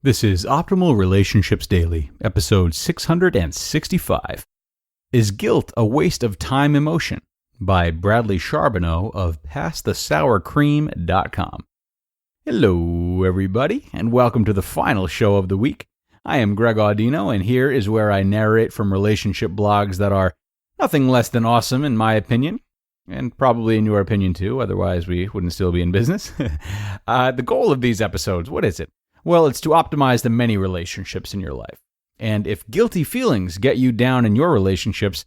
This is Optimal Relationships Daily, episode 665. Is Guilt a Waste of Time Emotion? By Bradley Charbonneau of PassTheSourCream.com. Hello, everybody, and welcome to the final show of the week. I am Greg Audino, and here is where I narrate from relationship blogs that are nothing less than awesome in my opinion, and probably in your opinion too, otherwise we wouldn't still be in business. The goal of these episodes, what is it? Well, it's to optimize the many relationships in your life. And if guilty feelings get you down in your relationships,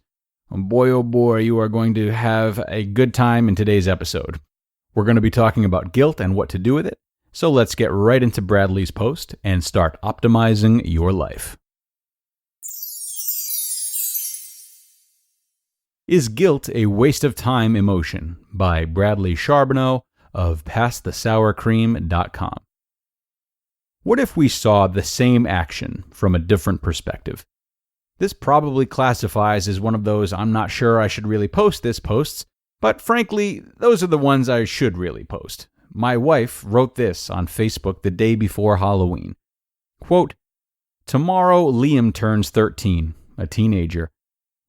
oh boy, you are going to have a good time in today's episode. We're going to be talking about guilt and what to do with it. So let's get right into Bradley's post and start optimizing your life. Is Guilt a Waste of Time Emotion? By Bradley Charbonneau of PassTheSourCream.com. What if we saw the same action from a different perspective? This probably classifies as one of those I'm not sure I should really post this posts, but frankly, those are the ones I should really post. My wife wrote this on Facebook the day before Halloween. Quote, "Tomorrow Liam turns 13, a teenager.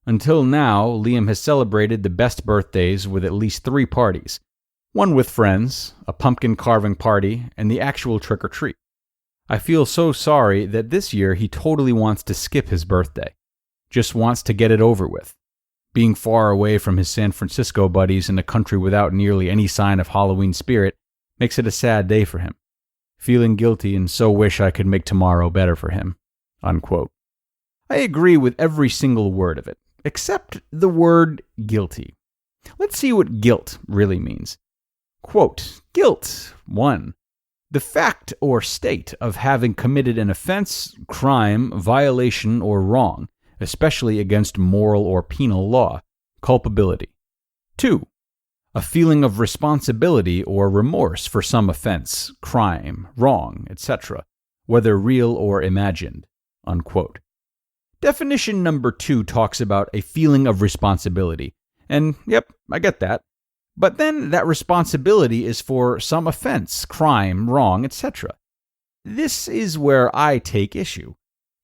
Until now, Liam has celebrated the best birthdays with at least 3 parties. One with friends, a pumpkin carving party, and the actual trick-or-treat. I feel so sorry that this year he totally wants to skip his birthday. Just wants to get it over with. Being far away from his San Francisco buddies in a country without nearly any sign of Halloween spirit makes it a sad day for him. Feeling guilty and so wish I could make tomorrow better for him." Unquote. I agree with every single word of it, except the word guilty. Let's see what guilt really means. Quote, "Guilt, 1. The fact or state of having committed an offense, crime, violation, or wrong, especially against moral or penal law, culpability. 2. A feeling of responsibility or remorse for some offense, crime, wrong, etc., whether real or imagined." Unquote. Definition number 2 talks about a feeling of responsibility. And yep, I get that. But then that responsibility is for some offense, crime, wrong, etc. This is where I take issue.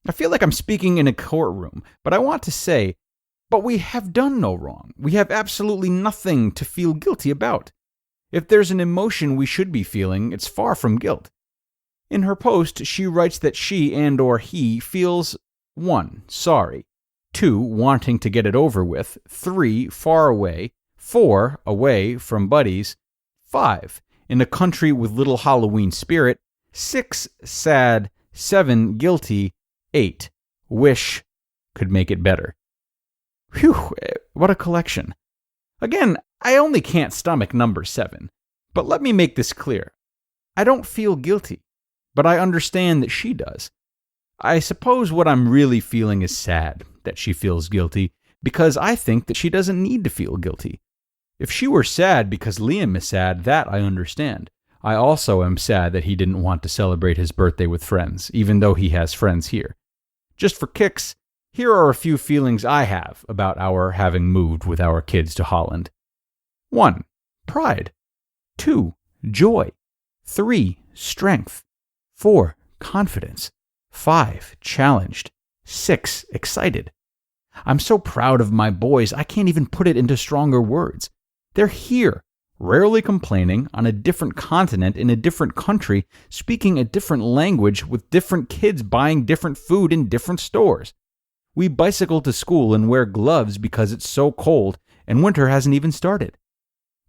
I feel like I'm speaking in a courtroom, but I want to say, but we have done no wrong. We have absolutely nothing to feel guilty about. If there's an emotion we should be feeling, it's far from guilt. In her post, she writes that she and/or he feels 1. Sorry, 2. Wanting to get it over with, 3. Far away, 4. Away from buddies, 5. In a country with little Halloween spirit, 6. Sad, 7. Guilty, 8. Wish could make it better. Whew, what a collection. Again, I only can't stomach number 7, but let me make this clear. I don't feel guilty, but I understand that she does. I suppose what I'm really feeling is sad that she feels guilty, because I think that she doesn't need to feel guilty. If she were sad because Liam is sad, that I understand. I also am sad that he didn't want to celebrate his birthday with friends, even though he has friends here. Just for kicks, here are a few feelings I have about our having moved with our kids to Holland. 1. Pride. 2. Joy. 3. Strength. 4. Confidence. 5. Challenged. 6. Excited. I'm so proud of my boys, I can't even put it into stronger words. They're here, rarely complaining, on a different continent, in a different country, speaking a different language, with different kids buying different food in different stores. We bicycle to school and wear gloves because it's so cold, and winter hasn't even started.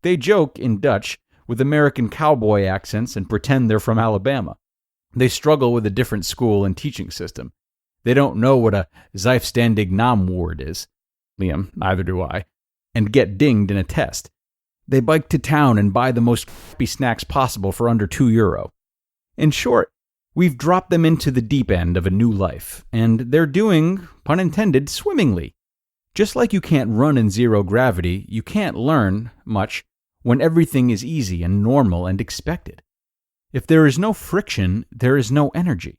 They joke, in Dutch, with American cowboy accents and pretend they're from Alabama. They struggle with a different school and teaching system. They don't know what a Zijfstandig naamwoord is. Liam, neither do I. And get dinged in a test. They bike to town and buy the most crappy snacks possible for under €2. In short, we've dropped them into the deep end of a new life, and they're doing, pun intended, swimmingly. Just like you can't run in zero gravity, you can't learn much when everything is easy and normal and expected. If there is no friction, there is no energy.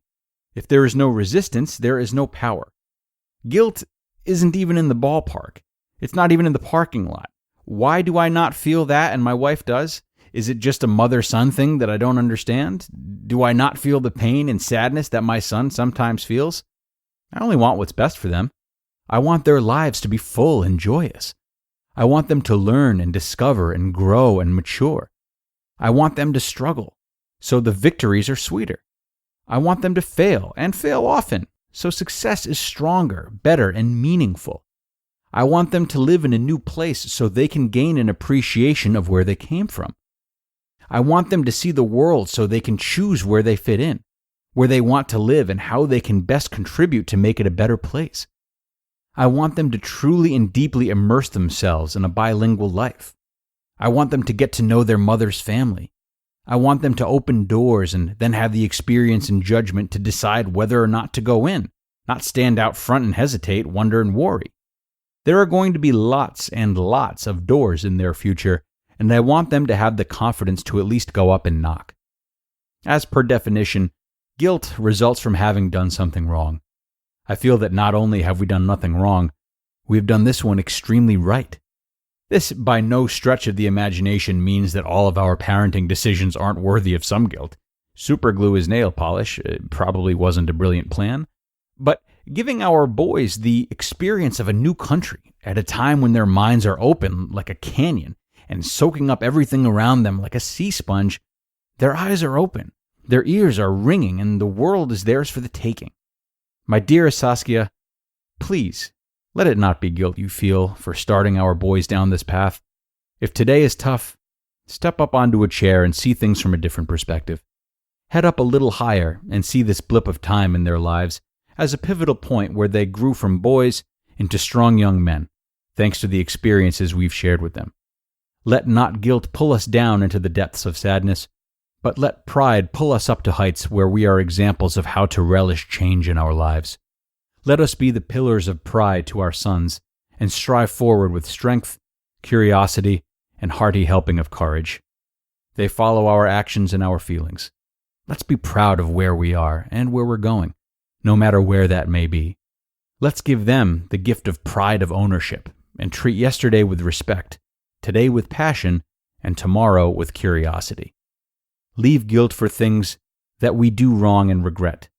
If there is no resistance, there is no power. Guilt isn't even in the ballpark. It's not even in the parking lot. Why do I not feel that and my wife does? Is it just a mother-son thing that I don't understand? Do I not feel the pain and sadness that my son sometimes feels? I only want what's best for them. I want their lives to be full and joyous. I want them to learn and discover and grow and mature. I want them to struggle, so the victories are sweeter. I want them to fail, and fail often, so success is stronger, better, and meaningful. I want them to live in a new place so they can gain an appreciation of where they came from. I want them to see the world so they can choose where they fit in, where they want to live, and how they can best contribute to make it a better place. I want them to truly and deeply immerse themselves in a bilingual life. I want them to get to know their mother's family. I want them to open doors and then have the experience and judgment to decide whether or not to go in, not stand out front and hesitate, wonder, and worry. There are going to be lots and lots of doors in their future, and I want them to have the confidence to at least go up and knock. As per definition, guilt results from having done something wrong. I feel that not only have we done nothing wrong, we have done this one extremely right. This, by no stretch of the imagination, means that all of our parenting decisions aren't worthy of some guilt. Superglue is nail polish. It probably wasn't a brilliant plan. But giving our boys the experience of a new country at a time when their minds are open like a canyon and soaking up everything around them like a sea sponge, their eyes are open, their ears are ringing, and the world is theirs for the taking. My dearest Saskia, please, let it not be guilt you feel for starting our boys down this path. If today is tough, step up onto a chair and see things from a different perspective. Head up a little higher and see this blip of time in their lives as a pivotal point where they grew from boys into strong young men, thanks to the experiences we've shared with them. Let not guilt pull us down into the depths of sadness, but let pride pull us up to heights where we are examples of how to relish change in our lives. Let us be the pillars of pride to our sons and strive forward with strength, curiosity, and hearty helping of courage. They follow our actions and our feelings. Let's be proud of where we are and where we're going, no matter where that may be. Let's give them the gift of pride of ownership and treat yesterday with respect, today with passion, and tomorrow with curiosity. Leave guilt for things that we do wrong and regret.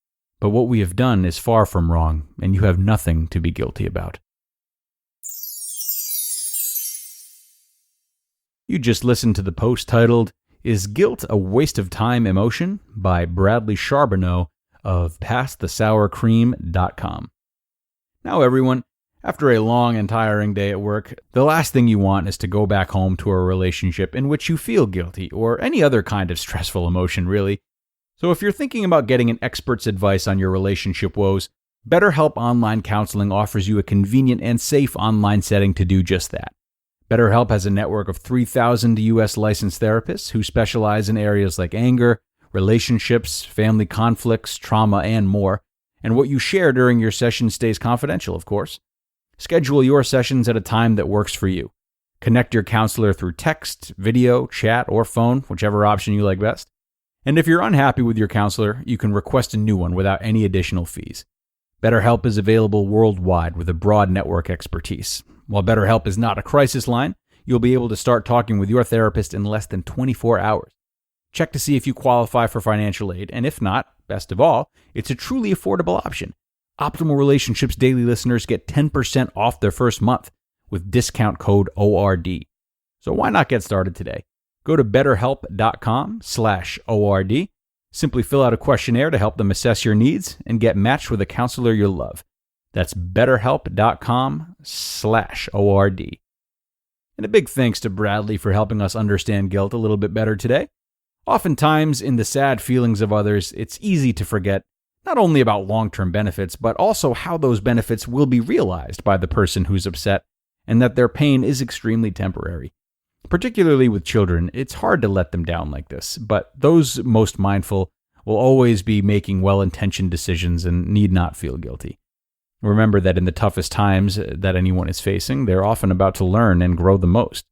But what we have done is far from wrong, and you have nothing to be guilty about. You just listened to the post titled, "Is Guilt a Waste of Time Emotion?" by Bradley Charbonneau of PastTheSourCream.com. Now everyone, after a long and tiring day at work, the last thing you want is to go back home to a relationship in which you feel guilty, or any other kind of stressful emotion really. So if you're thinking about getting an expert's advice on your relationship woes, BetterHelp Online Counseling offers you a convenient and safe online setting to do just that. BetterHelp has a network of 3,000 U.S. licensed therapists who specialize in areas like anger, relationships, family conflicts, trauma, and more. And what you share during your session stays confidential, of course. Schedule your sessions at a time that works for you. Connect your counselor through text, video, chat, or phone, whichever option you like best. And if you're unhappy with your counselor, you can request a new one without any additional fees. BetterHelp is available worldwide with a broad network expertise. While BetterHelp is not a crisis line, you'll be able to start talking with your therapist in less than 24 hours. Check to see if you qualify for financial aid, and if not, best of all, it's a truly affordable option. Optimal Relationships Daily listeners get 10% off their first month with discount code ORD. So why not get started today? Go to betterhelp.com/ORD. Simply fill out a questionnaire to help them assess your needs and get matched with a counselor you'll love. That's betterhelp.com/ORD. And a big thanks to Bradley for helping us understand guilt a little bit better today. Oftentimes, in the sad feelings of others, it's easy to forget not only about long-term benefits, but also how those benefits will be realized by the person who's upset, and that their pain is extremely temporary. Particularly with children, it's hard to let them down like this, but those most mindful will always be making well-intentioned decisions and need not feel guilty. Remember that in the toughest times that anyone is facing, they're often about to learn and grow the most.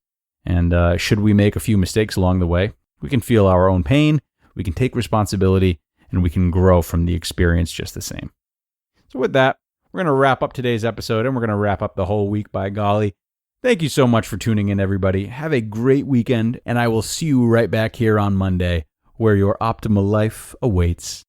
And should we make a few mistakes along the way, we can feel our own pain, we can take responsibility, and we can grow from the experience just the same. So with that, we're going to wrap up today's episode, and we're going to wrap up the whole week, by golly. Thank you so much for tuning in, everybody. Have a great weekend, and I will see you right back here on Monday, where your optimal life awaits.